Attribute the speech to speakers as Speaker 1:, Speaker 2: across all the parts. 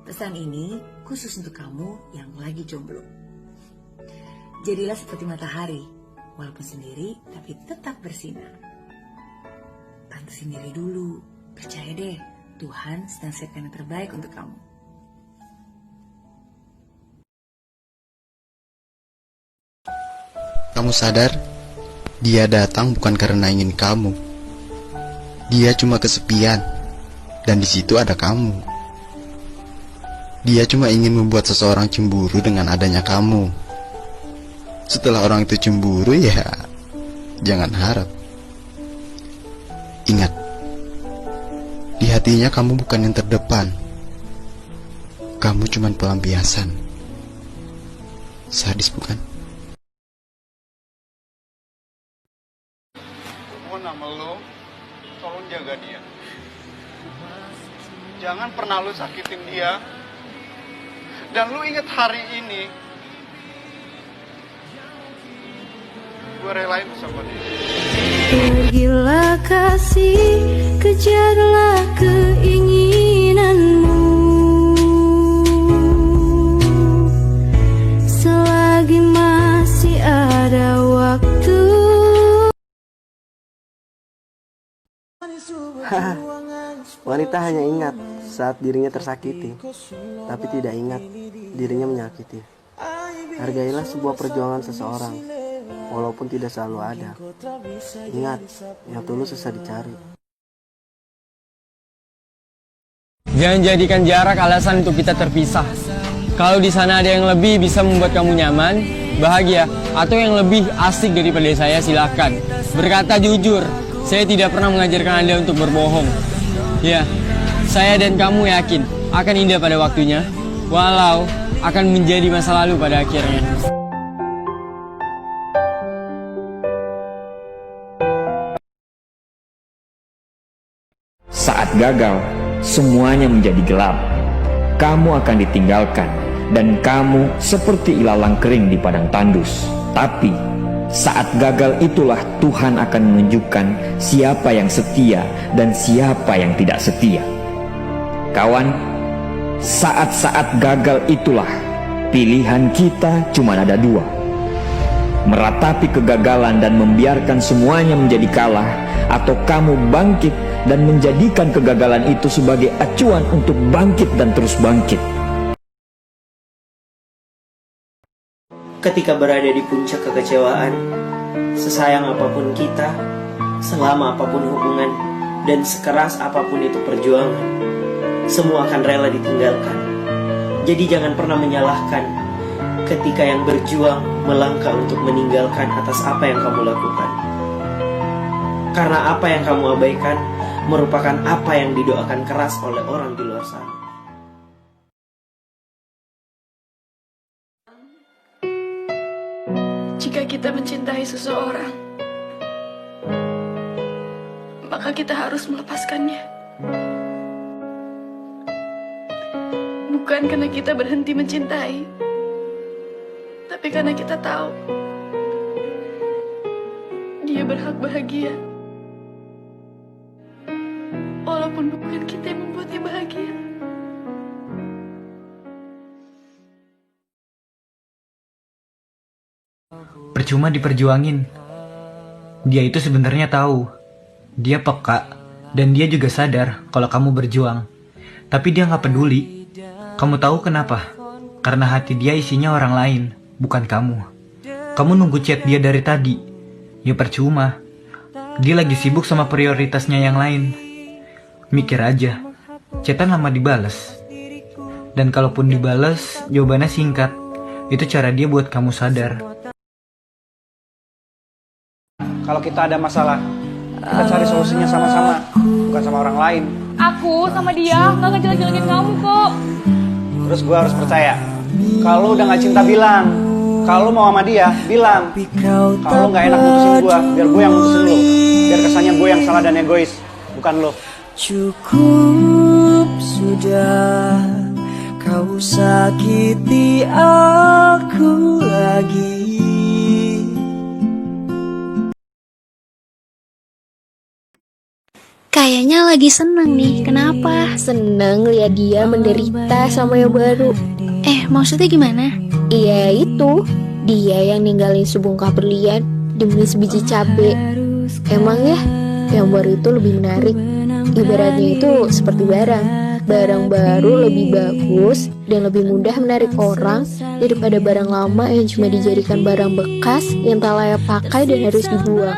Speaker 1: Pesan ini khusus untuk kamu yang lagi jomblo. Jadilah seperti matahari, walaupun sendiri tapi tetap bersinar. Bantu sendiri dulu, percaya deh, Tuhan sedang siapkan yang terbaik untuk kamu.
Speaker 2: Kamu sadar, dia datang bukan karena ingin kamu. Dia cuma kesepian, dan di situ ada kamu. Dia cuma ingin membuat seseorang cemburu dengan adanya kamu. Setelah orang itu cemburu, ya jangan harap. Ingat, di hatinya kamu bukan yang terdepan. Kamu cuma pelampiasan. Sadis bukan?
Speaker 3: Nama lo, tolong jaga dia. Jangan pernah lo sakitin dia. Dan lo ingat hari ini, gue relain sama dia.
Speaker 4: Pergilah kasih, kejarlah keinginanmu. Selagi masih ada waktu.
Speaker 5: Wanita hanya ingat saat dirinya tersakiti, tapi tidak ingat dirinya menyakiti. Hargailah sebuah perjuangan seseorang, walaupun tidak selalu ada. Ingat, yang tulus susah dicari.
Speaker 6: Jangan jadikan jarak alasan untuk kita terpisah. Kalau di sana ada yang lebih bisa membuat kamu nyaman, bahagia, atau yang lebih asik daripada saya, silahkan. Berkata jujur, saya tidak pernah mengajarkan Anda untuk berbohong. Ya, saya dan kamu yakin akan indah pada waktunya, walau akan menjadi masa lalu pada akhirnya.
Speaker 7: Saat gagal, semuanya menjadi gelap. Kamu akan ditinggalkan, dan kamu seperti ilalang kering di padang tandus. Tapi saat gagal itulah Tuhan akan menunjukkan siapa yang setia dan siapa yang tidak setia. Kawan, saat-saat gagal itulah pilihan kita cuma ada dua. Meratapi kegagalan dan membiarkan semuanya menjadi kalah, atau kamu bangkit dan menjadikan kegagalan itu sebagai acuan untuk bangkit dan terus bangkit.
Speaker 5: Ketika berada di puncak kekecewaan, sesayang apapun kita, selama apapun hubungan, dan sekeras apapun itu perjuangan, semua akan rela ditinggalkan. Jadi jangan pernah menyalahkan ketika yang berjuang melangkah untuk meninggalkan atas apa yang kamu lakukan. Karena apa yang kamu abaikan merupakan apa yang didoakan keras oleh orang di luar sana.
Speaker 8: Jika kita mencintai seseorang, maka kita harus melepaskannya. Bukan karena kita berhenti mencintai, tapi karena kita tahu dia berhak bahagia, walaupun bukan kita yang membuatnya bahagia.
Speaker 9: Percuma diperjuangin. Dia itu sebenarnya tahu. Dia peka, dan dia juga sadar kalau kamu berjuang. Tapi dia nggak peduli. Kamu tahu kenapa? Karena hati dia isinya orang lain, bukan kamu. Kamu nunggu chat dia dari tadi. Ya percuma. Dia lagi sibuk sama prioritasnya yang lain. Mikir aja, chatan lama dibales. Dan kalaupun dibales, jawabannya singkat. Itu cara dia buat kamu sadar.
Speaker 3: Kalau kita ada masalah, kita cari solusinya sama-sama, bukan sama orang lain.
Speaker 8: Aku sama dia nggak ngejelek-jelekin kamu kok.
Speaker 3: Terus gue harus percaya. Kalau udah gak cinta bilang. Kalau mau sama dia, bilang. Kalau gak enak mutusin gue, biar gue yang mutusin lo. Biar kesannya gue yang salah dan egois, bukan lo.
Speaker 4: Cukup sudah kau sakiti aku lagi.
Speaker 10: Kayaknya lagi seneng nih. Kenapa?
Speaker 11: Seneng lihat dia menderita sama yang baru.
Speaker 10: Maksudnya gimana?
Speaker 11: Iya itu, dia yang ninggalin sebongkah berlian demi sebiji cabe. Emang ya, yang baru itu lebih menarik. Ibaratnya itu seperti barang. Barang baru lebih bagus dan lebih mudah menarik orang daripada barang lama yang cuma dijadikan barang bekas yang tak layak pakai dan harus dibuang.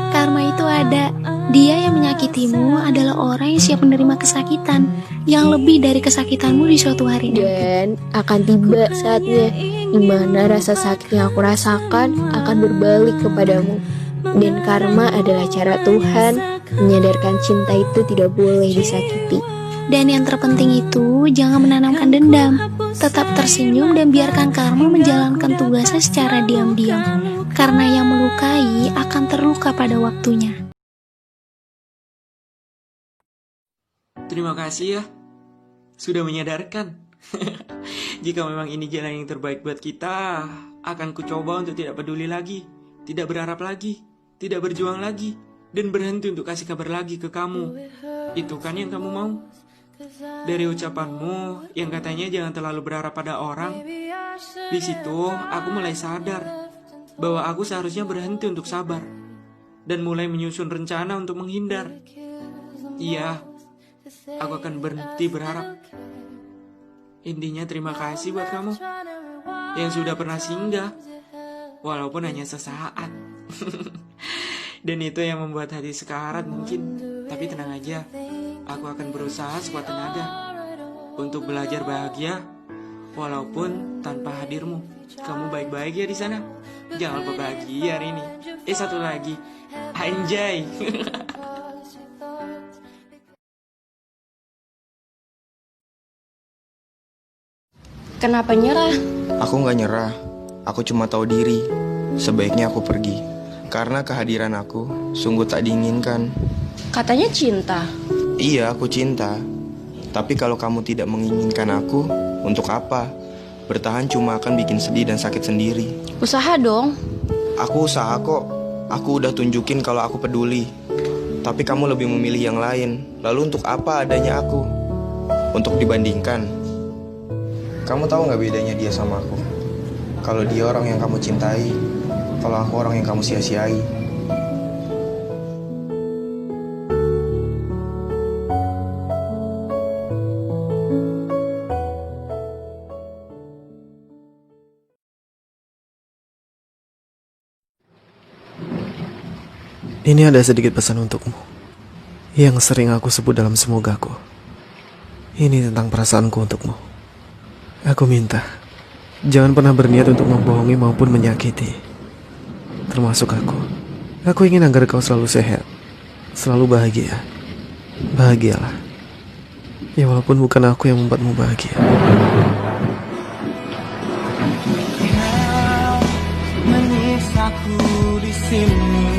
Speaker 10: Karma itu ada. Dia yang menyakitimu adalah orang yang siap menerima kesakitan yang lebih dari kesakitanmu di suatu hari nanti.
Speaker 11: Dan akan tiba saatnya di mana rasa sakit yang aku rasakan akan berbalik kepadamu. Dan karma adalah cara Tuhan menyadarkan cinta itu tidak boleh disakiti.
Speaker 10: Dan yang terpenting itu jangan menanamkan dendam. Tetap tersenyum dan biarkan karma menjalankan tugasnya secara diam-diam. Karena yang melukai akan terluka pada waktunya.
Speaker 12: Terima kasih ya, sudah menyadarkan. Jika memang ini jalan yang terbaik buat kita, akan kucoba untuk tidak peduli lagi, tidak berharap lagi, tidak berjuang lagi, dan berhenti untuk kasih kabar lagi ke kamu. Itu kan yang kamu mau? Dari ucapanmu yang katanya jangan terlalu berharap pada orang, di situ aku mulai sadar bahwa aku seharusnya berhenti untuk sabar dan mulai menyusun rencana untuk menghindar. Iya, aku akan berhenti berharap. Intinya terima kasih buat kamu yang sudah pernah singgah, walaupun hanya sesaat. Dan itu yang membuat hati sekarat mungkin. Tapi tenang aja, aku akan berusaha sekuat tenaga untuk belajar bahagia walaupun tanpa hadirmu. Kamu baik-baik ya di sana. Jangan lupa bahagia hari ini. Satu lagi, anjay.
Speaker 11: Kenapa nyerah?
Speaker 2: Aku nggak nyerah. Aku cuma tahu diri. Sebaiknya aku pergi. Karena kehadiran aku sungguh tak diinginkan.
Speaker 11: Katanya cinta.
Speaker 2: Iya, aku cinta. Tapi kalau kamu tidak menginginkan aku, untuk apa? Bertahan cuma akan bikin sedih dan sakit sendiri.
Speaker 11: Usaha dong.
Speaker 2: Aku usaha kok. Aku udah tunjukin kalau aku peduli. Tapi kamu lebih memilih yang lain. Lalu untuk apa adanya aku? Untuk dibandingkan. Kamu tahu gak bedanya dia sama aku? Kalau dia orang yang kamu cintai, kalau aku orang yang kamu sia-siai.
Speaker 13: Ini ada sedikit pesan untukmu yang sering aku sebut dalam semogaku. Ini tentang perasaanku untukmu. Aku minta, jangan pernah berniat untuk membohongi maupun menyakiti. Termasuk aku. Aku ingin agar kau selalu sehat, selalu bahagia. Bahagialah. Ya walaupun bukan aku yang membuatmu bahagia.
Speaker 14: Menyisaku di sini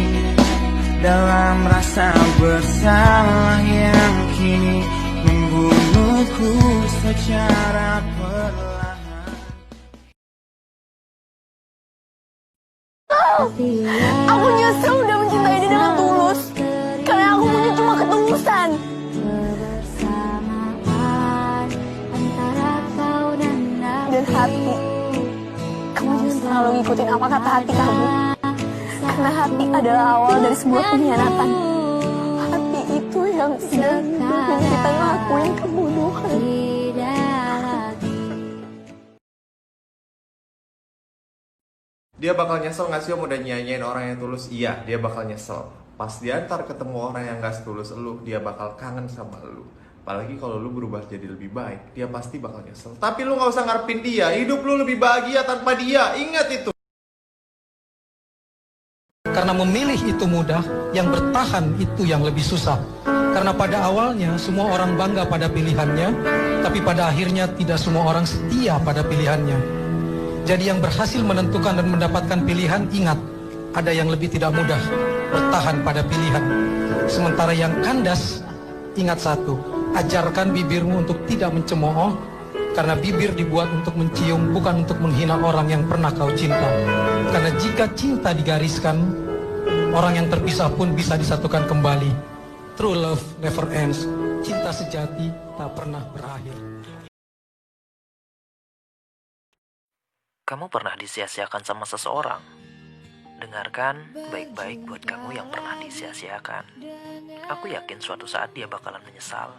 Speaker 14: dalam rasa bersalah yang kini membunuhku secara perlahan.
Speaker 8: Aku nyesel udah mencintai dia dengan tulus, karena aku punya cuma ketulusan. Dan hati, kamu jangan terlalu ngikutin apa kata hati kamu, karena hati adalah awal dari sebuah pengkhianatan. Hati itu yang tidak dan kita ngelakuin pembunuhan.
Speaker 15: Dia bakal nyesel gak sih om udah nyanyiin orang yang tulus? Iya, dia bakal nyesel. Pas dia ntar ketemu orang yang gak setulus elu, dia bakal kangen sama elu. Apalagi kalau lu berubah jadi lebih baik, dia pasti bakal nyesel. Tapi lu gak usah ngarepin dia, hidup lu lebih bahagia tanpa dia, ingat itu.
Speaker 16: Karena memilih itu mudah, yang bertahan itu yang lebih susah. Karena pada awalnya semua orang bangga pada pilihannya, tapi pada akhirnya tidak semua orang setia pada pilihannya. Jadi yang berhasil menentukan dan mendapatkan pilihan, ingat, ada yang lebih tidak mudah, bertahan pada pilihan. Sementara yang kandas, ingat satu, ajarkan bibirmu untuk tidak mencemooh, karena bibir dibuat untuk mencium, bukan untuk menghina orang yang pernah kau cinta. Karena jika cinta digariskan, orang yang terpisah pun bisa disatukan kembali. True love never ends. Cinta sejati tak pernah berakhir.
Speaker 17: Kamu pernah disia-siakan sama seseorang? Dengarkan baik-baik buat kamu yang pernah disia-siakan. Aku yakin suatu saat dia bakalan menyesal.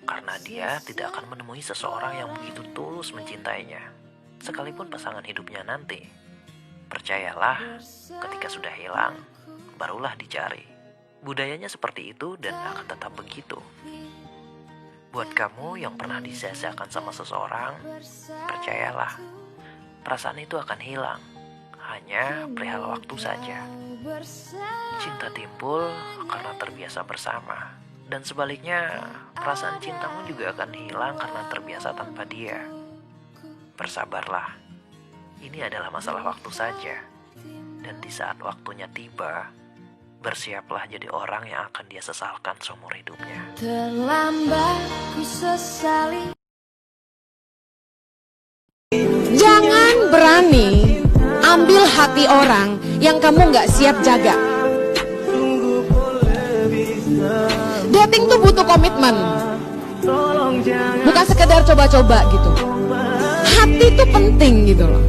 Speaker 17: Karena dia tidak akan menemui seseorang yang begitu tulus mencintainya. Sekalipun pasangan hidupnya nanti. Percayalah, ketika sudah hilang, barulah dicari. Budayanya seperti itu dan akan tetap begitu. Buat kamu yang pernah disia-siakan sama seseorang, percayalah, perasaan itu akan hilang. Hanya perihal waktu saja. Cinta timbul karena terbiasa bersama. Dan sebaliknya, perasaan cintamu juga akan hilang karena terbiasa tanpa dia. Bersabarlah. Ini adalah masalah waktu saja. Dan di saat waktunya tiba, bersiaplah jadi orang yang akan dia sesalkan seumur hidupnya.
Speaker 4: Terlambat ku sesali.
Speaker 18: Jangan berani ambil hati orang yang kamu nggak siap jaga. Dating tuh butuh komitmen, bukan sekedar coba-coba gitu. Hati tuh penting gitu loh.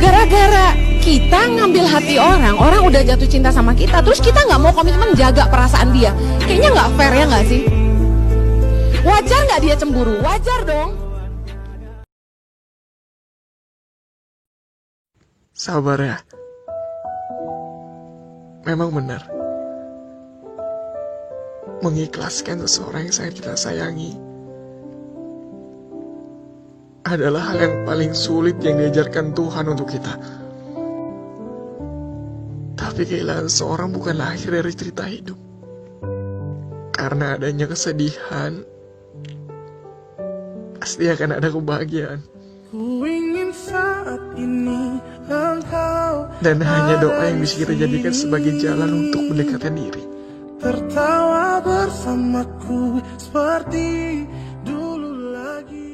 Speaker 18: Gara-gara kita ngambil hati orang, orang udah jatuh cinta sama kita, terus kita nggak mau komitmen jaga perasaan dia. Kayaknya nggak fair ya nggak sih? Wajar nggak dia cemburu? Wajar dong.
Speaker 13: Sabar ya. Memang benar. Mengikhlaskan seseorang yang sangat kita sayangi adalah hal yang paling sulit yang diajarkan Tuhan untuk kita. Tapi kehilangan seorang bukanlah akhir dari cerita hidup. Karena adanya kesedihan, pasti akan ada kebahagiaan.
Speaker 14: Ku ingin saat ini engkau
Speaker 13: Dan hanya doa yang bisa kita jadikan sebagai jalan untuk mendekatkan diri.
Speaker 14: tertawa bersamaku seperti dulu lagi.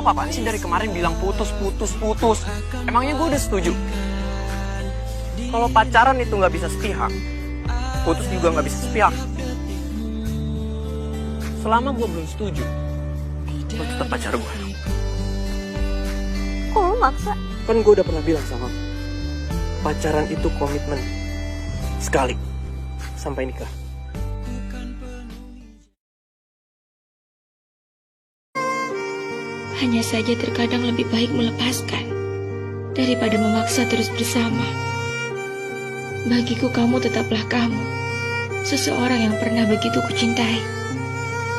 Speaker 3: Apaan sih dari kemarin bilang putus. Emangnya gue udah setuju? Kalau pacaran itu nggak bisa sepihak, putus juga nggak bisa sepihak. Selama gue belum setuju, lo tetap pacar gue.
Speaker 8: Kok lo maksa?
Speaker 3: Kan gue udah pernah bilang sama lo, pacaran itu komitmen sekali sampai nikah.
Speaker 10: Hanya saja terkadang lebih baik melepaskan daripada memaksa terus bersama. Bagiku kamu tetaplah kamu, seseorang yang pernah begitu kucintai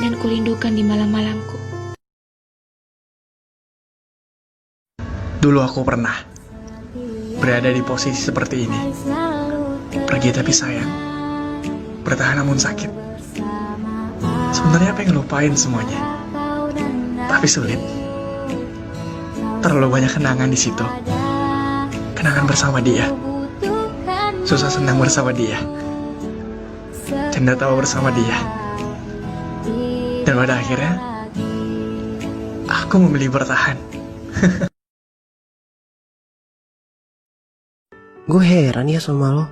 Speaker 10: dan kurindukan di malam-malamku.
Speaker 13: Dulu aku pernah berada di posisi seperti ini. Pergi tapi sayang, bertahan namun sakit. Sebenarnya pengen lupain semuanya, tapi sulit. Terlalu banyak kenangan di situ. Kenangan bersama dia, susah senang bersama dia, canda tawa bersama dia. Dan pada akhirnya, aku memilih bertahan.
Speaker 19: Gue heran ya sama lo.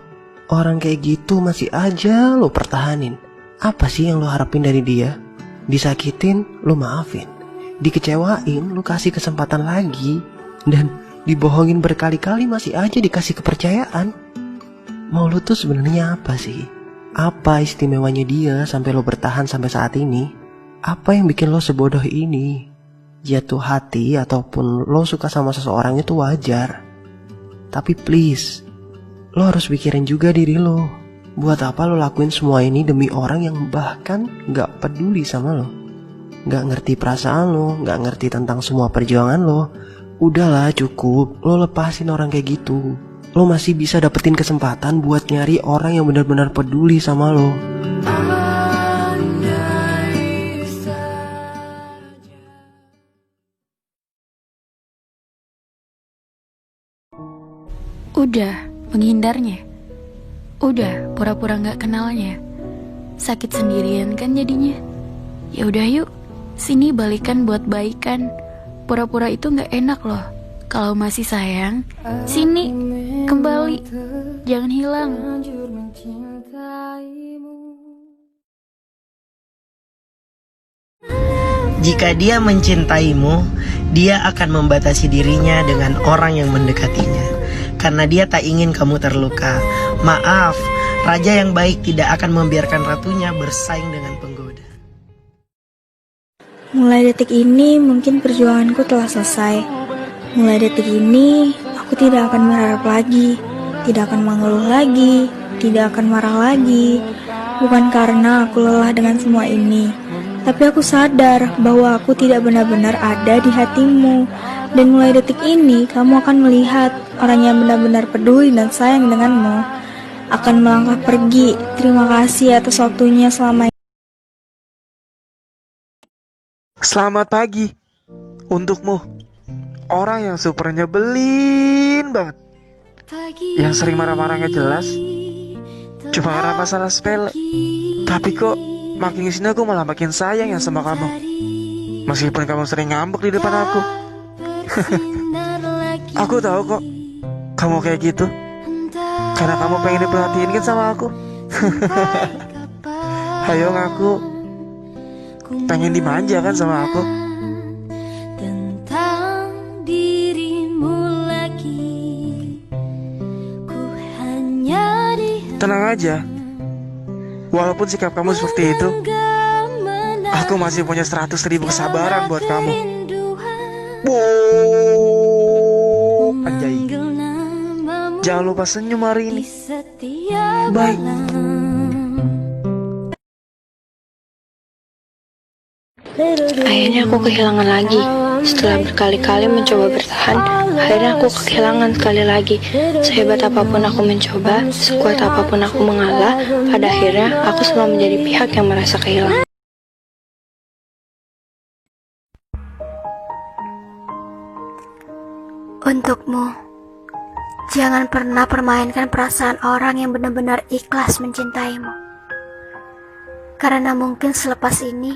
Speaker 19: Orang kayak gitu masih aja lo pertahanin. Apa sih yang lo harapin dari dia? Disakitin, lo maafin. Dikecewain, lo kasih kesempatan lagi. Dan dibohongin berkali-kali masih aja dikasih kepercayaan. Mau lo tuh sebenarnya apa sih? Apa istimewanya dia sampai lo bertahan sampai saat ini? Apa yang bikin lo sebodoh ini? Jatuh hati ataupun lo suka sama seseorang itu wajar. Tapi please, lo harus pikirin juga diri lo. Buat apa lo lakuin semua ini demi orang yang bahkan gak peduli sama lo, gak ngerti perasaan lo, gak ngerti tentang semua perjuangan lo. Udahlah cukup, lo lepasin orang kayak gitu. Lo masih bisa dapetin kesempatan buat nyari orang yang benar-benar peduli sama lo.
Speaker 10: Udah menghindarnya, udah pura-pura gak kenalnya. Sakit sendirian kan jadinya. Ya udah yuk, sini balikan buat baikan. Pura-pura itu gak enak loh. Kalau masih sayang, sini, kembali, jangan hilang.
Speaker 5: Jika dia mencintaimu, dia akan membatasi dirinya dengan orang yang mendekatinya, karena dia tak ingin kamu terluka. Maaf, raja yang baik tidak akan membiarkan ratunya bersaing dengan penggoda.
Speaker 20: Mulai detik ini mungkin perjuanganku telah selesai. Mulai detik ini aku tidak akan berharap lagi, tidak akan mengeluh lagi, tidak akan marah lagi. Bukan karena aku lelah dengan semua ini, tapi aku sadar bahwa aku tidak benar-benar ada di hatimu. Dan mulai detik ini kamu akan melihat orang yang benar-benar peduli dan sayang denganmu akan melangkah pergi. Terima kasih atas waktunya selama ini.
Speaker 13: Selamat pagi untukmu, orang yang super nyebelin banget, yang sering marah-marah gak jelas, cuma karena masalah sepele. Tapi kok makin kesini aku malah makin sayang ya sama kamu, meskipun kamu sering ngambek di depan aku. Aku tahu kok kamu kayak gitu, karena kamu pengen diperhatiin kan sama aku. Ayo ngaku, pengen dimanja kan sama aku.
Speaker 4: Tentang dirimu lagi, ku hanya
Speaker 13: Tenang aja, walaupun sikap kamu seperti itu, aku masih punya 100.000 kesabaran buat kamu. Anjay, jangan lupa senyum hari ini. Bye.
Speaker 11: Akhirnya aku kehilangan lagi. Setelah berkali-kali mencoba bertahan, akhirnya aku kehilangan sekali lagi. Sehebat apapun aku mencoba, sekuat apapun aku mengalah, pada akhirnya aku selalu menjadi pihak yang merasa kehilangan.
Speaker 10: Untukmu, jangan pernah permainkan perasaan orang yang benar-benar ikhlas mencintaimu. Karena mungkin selepas ini,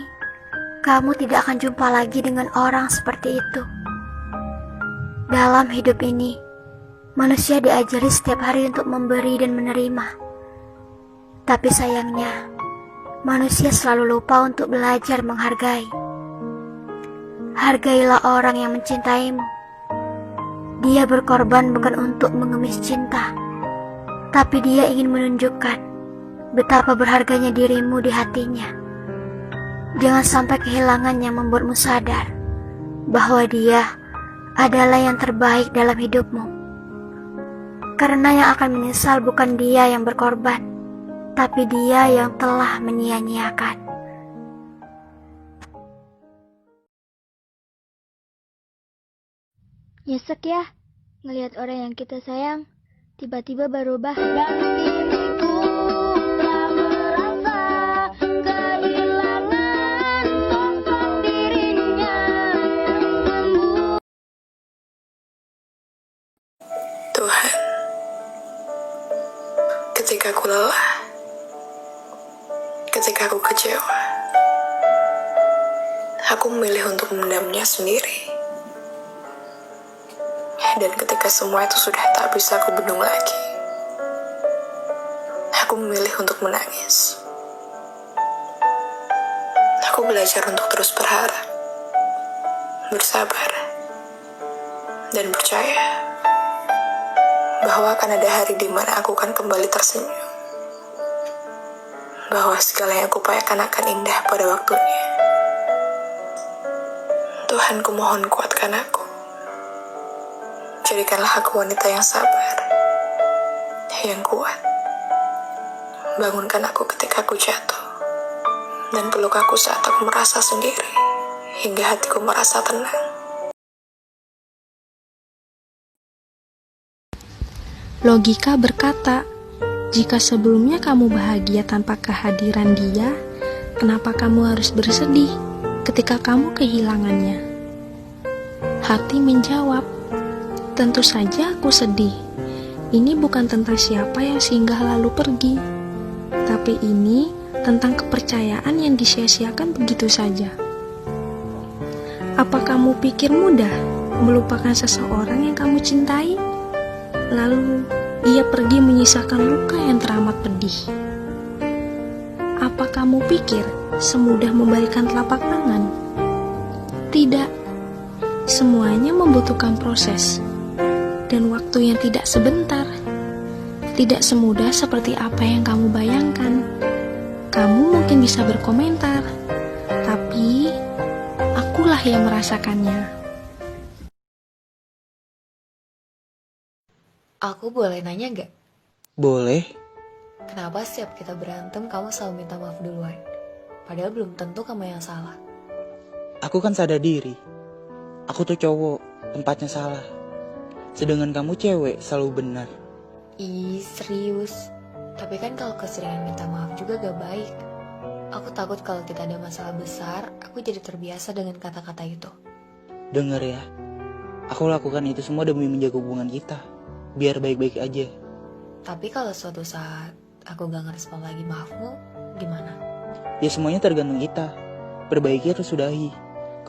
Speaker 10: kamu tidak akan jumpa lagi dengan orang seperti itu. Dalam hidup ini, manusia diajari setiap hari untuk memberi dan menerima. Tapi sayangnya, manusia selalu lupa untuk belajar menghargai. Hargailah orang yang mencintaimu. Dia berkorban bukan untuk mengemis cinta, tapi dia ingin menunjukkan betapa berharganya dirimu di hatinya. Jangan sampai kehilangan yang membuatmu sadar bahwa dia adalah yang terbaik dalam hidupmu. Karena yang akan menyesal bukan dia yang berkorban, tapi dia yang telah menyia-nyiakan.
Speaker 8: Nyesek ya, ngelihat orang yang kita sayang tiba-tiba berubah.
Speaker 11: Tuhan, ketika aku lelah, ketika aku kecewa, aku memilih untuk memendamnya sendiri. Dan ketika semua itu sudah tak bisa aku bendung lagi, aku memilih untuk menangis. Aku belajar untuk terus berharap, bersabar, dan percaya bahwa akan ada hari di mana aku akan kembali tersenyum, bahwa segala yang aku upayakan akan indah pada waktunya. Tuhan, ku mohon kuatkan aku. Jadikanlah aku wanita yang sabar, yang kuat. Bangunkan aku ketika aku jatuh, dan peluk aku saat aku merasa sendiri, hingga hatiku merasa tenang.
Speaker 10: Logika berkata, jika sebelumnya kamu bahagia tanpa kehadiran dia, kenapa kamu harus bersedih ketika kamu kehilangannya? Hati menjawab, tentu saja aku sedih. Ini bukan tentang siapa yang singgah lalu pergi, tapi ini tentang kepercayaan yang disia-siakan begitu saja. Apa kamu pikir mudah melupakan seseorang yang kamu cintai, lalu ia pergi menyisakan luka yang teramat pedih. Apa kamu pikir semudah membalikan telapak tangan? Tidak. Semuanya membutuhkan proses dan waktu yang tidak sebentar. Tidak semudah seperti apa yang kamu bayangkan. Kamu mungkin bisa berkomentar, tapi akulah yang merasakannya.
Speaker 21: Aku boleh nanya gak?
Speaker 22: Boleh.
Speaker 21: Kenapa setiap kita berantem kamu selalu minta maaf duluan? Padahal belum tentu kamu yang salah.
Speaker 22: Aku kan sadar diri. Aku tuh cowok, tempatnya salah. Sedangkan kamu cewek, selalu benar.
Speaker 21: Ih, serius. Tapi kan kalau keseringan minta maaf juga gak baik. Aku takut kalau kita ada masalah besar, aku jadi terbiasa dengan kata-kata itu.
Speaker 22: Dengar ya, aku lakukan itu semua demi menjaga hubungan kita. Biar baik-baik aja.
Speaker 21: Tapi kalau suatu saat aku gak ngerespon lagi maafmu, gimana?
Speaker 22: Ya semuanya tergantung kita. Perbaiki atau sudahi.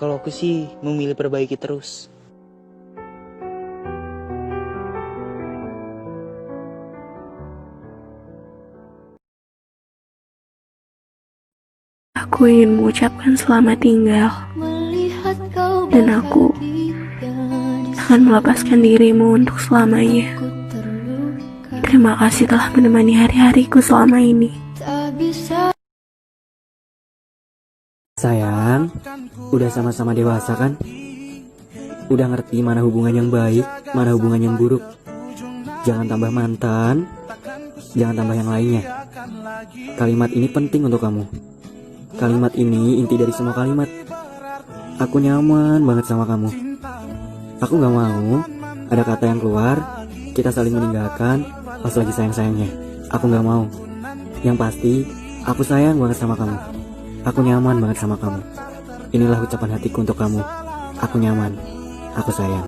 Speaker 22: Kalau aku sih memilih perbaiki terus.
Speaker 20: Aku ingin mengucapkan selamat tinggal. Dan aku akan melepaskan dirimu untuk selamanya. Terima kasih telah menemani hari-hariku selama ini.
Speaker 23: Sayang, udah sama-sama dewasa kan? Udah ngerti mana hubungan yang baik, mana hubungan yang buruk. Jangan tambah mantan, jangan tambah yang lainnya. Kalimat ini penting untuk kamu. Kalimat ini inti dari semua kalimat. Aku nyaman banget sama kamu. Aku gak mau ada kata yang keluar, kita saling meninggalkan pas lagi sayang-sayangnya. Aku gak mau. Yang pasti, aku sayang banget sama kamu. Aku nyaman banget sama kamu. Inilah ucapan hatiku untuk kamu. Aku nyaman. Aku sayang.